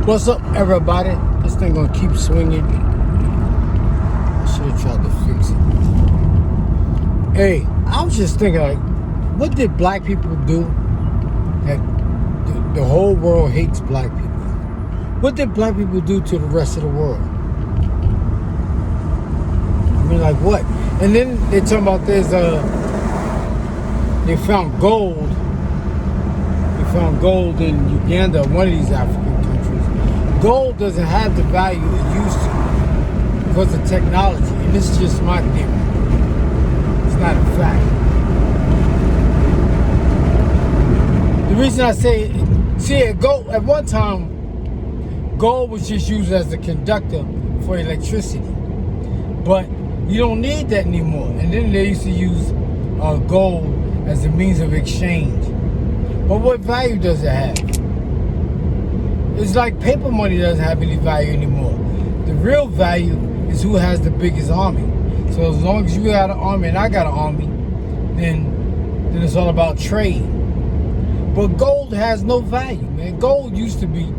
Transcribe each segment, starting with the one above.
What's up, everybody? This thing gonna keep swinging. I should have tried to fix it. Hey, I was just thinking, like, what did black people do that the whole world hates black people? What did black people do to the rest of the world? I mean, like what? And then they talking about they found gold. They found gold in Uganda, one of these African countries. Gold doesn't have the value it used to because of technology, and this is just my theory. It's not a fact. The reason I say, gold at one time, gold was just used as a conductor for electricity, but you don't need that anymore. And then they used to use gold as a means of exchange. But what value does it have? It's like paper money doesn't have any value anymore. The real value is who has the biggest army. So as long as you got an army and I got an army, then it's all about trade. But gold has no value, man. Gold used to be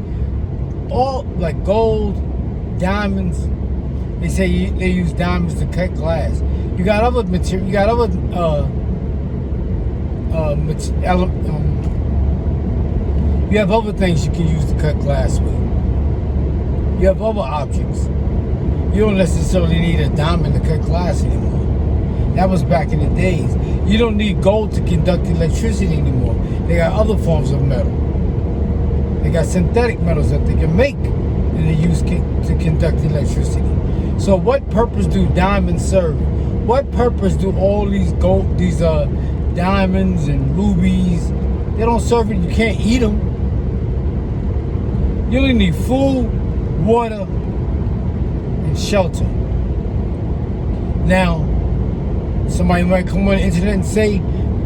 all like gold, diamonds. They say they use diamonds to cut glass. You got other material. You got other you have other things you can use to cut glass with. You have other objects. You don't necessarily need a diamond to cut glass anymore. That was back in the days. You don't need gold to conduct electricity anymore. They got other forms of metal. They got synthetic metals that they can make and they use to conduct electricity. So what purpose do diamonds serve? What purpose do all these diamonds and rubies? They don't serve it. You can't eat them. You only need food, water, and shelter. Now, somebody might come on the internet and say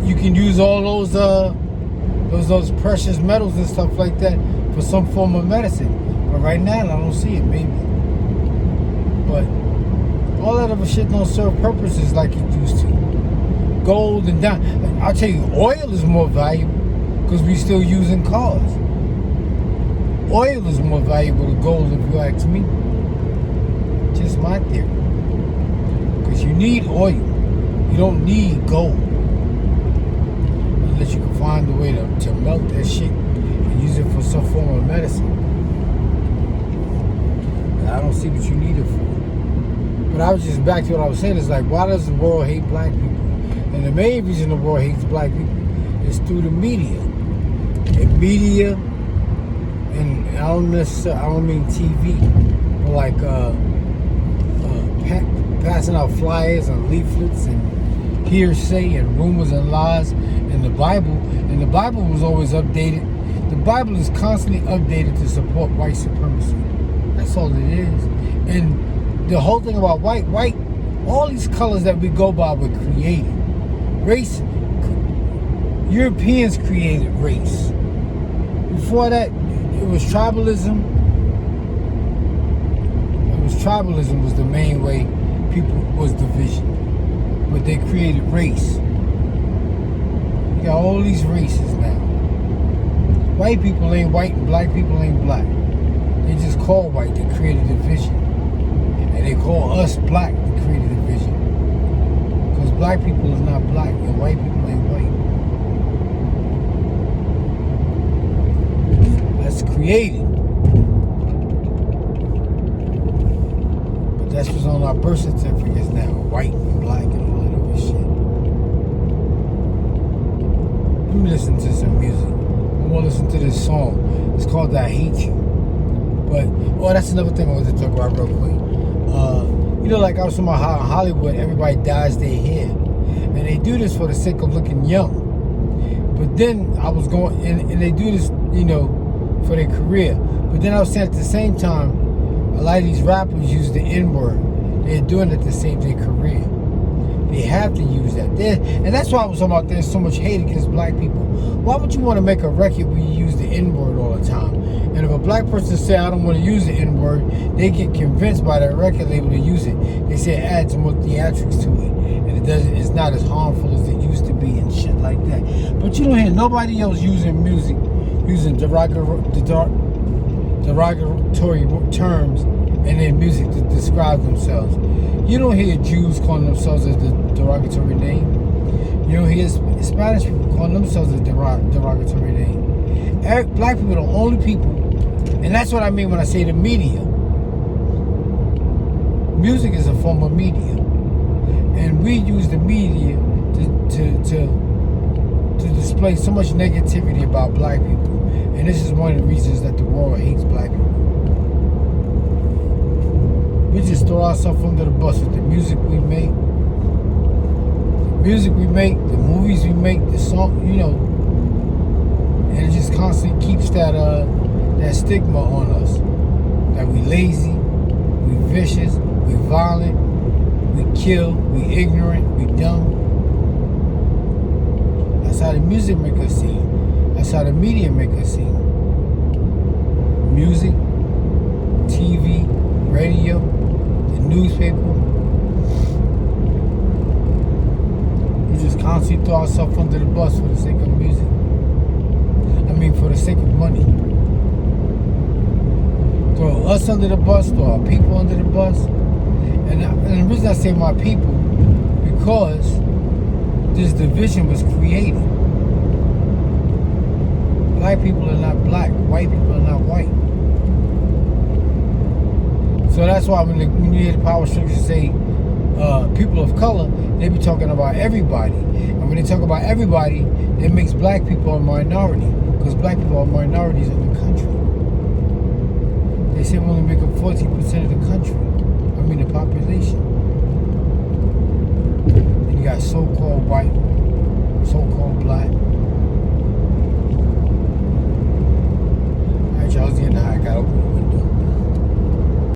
you can use all those precious metals and stuff like that for some form of medicine. But right now, I don't see it. Maybe. But all that other shit don't serve purposes like it used to. Gold and diamond. I'll tell you, oil is more valuable because we're still using cars. Oil is more valuable than gold, if you ask me. Just my theory. Because you need oil. You don't need gold. Unless you can find a way to melt that shit and use it for some form of medicine. I don't see what you need it for. But I was just back to what I was saying. It's like, why does the world hate black people? And the main reason the world hates black people is through the media. And media, and I don't mean TV, but like passing out flyers and leaflets and hearsay and rumors and lies in the Bible. And the Bible was always updated. The Bible is constantly updated to support white supremacy. That's all it is. And the whole thing about white, all these colors that we go by were created. Race, Europeans created race. Before that, it was tribalism. Tribalism was the main way people was division. But they created race. You got all these races now. White people ain't white and black people ain't black. They just call white to create a division. And they call us black to create a division. Because black people is not black and white people ain't white. That's created. But that's what's on our birth certificates now. White and black and all that other shit. Let me listen to some music. I'm gonna listen to this song. It's called I Hate You. But, that's another thing I wanted to talk about real quick. Like I was talking about how in Hollywood everybody dyes their hair. And they do this for the sake of looking young. But then I was going, and they do this, for their career. But then I was saying at the same time, a lot of these rappers use the N-word. They're doing it to save their career. They have to use that. And that's why I was talking about there's so much hate against black people. Why would you want to make a record where you use the N-word all the time? And if a black person say, I don't want to use the N-word, they get convinced by that record label to use it. They say it adds more theatrics to it. And it's not as harmful as it used to be and shit like that. But you don't hear nobody else using music, using derogatory derogatory terms in their music to describe themselves. You don't hear Jews calling themselves a derogatory name. You don't hear Spanish people calling themselves a derogatory name. Black people are the only people, and that's what I mean when I say the media. Music is a form of media, and we use the media to display so much negativity about black people, and this is one of the reasons that the world hates black people. We just throw ourselves under the bus with the music we make, the movies we make, the song, and it just constantly keeps that stigma on us that we lazy, we vicious, we violent, we kill, we ignorant, we dumb. That's how the music make us seem. That's how the media make us seem. Music, TV, radio, the newspaper. We just constantly throw ourselves under the bus for the sake of music. For the sake of money. Throw us under the bus, throw our people under the bus. And the reason I say my people, because this division was created. Black people are not black, white people are not white. So that's why when you hear the power structure say people of color, they be talking about everybody. And when they talk about everybody, it makes black people a minority. Because black people are minorities in the country. They say we only make up 14% of the country. The population. And you got so-called white, so-called black. Alright, y'all, it's getting high. I gotta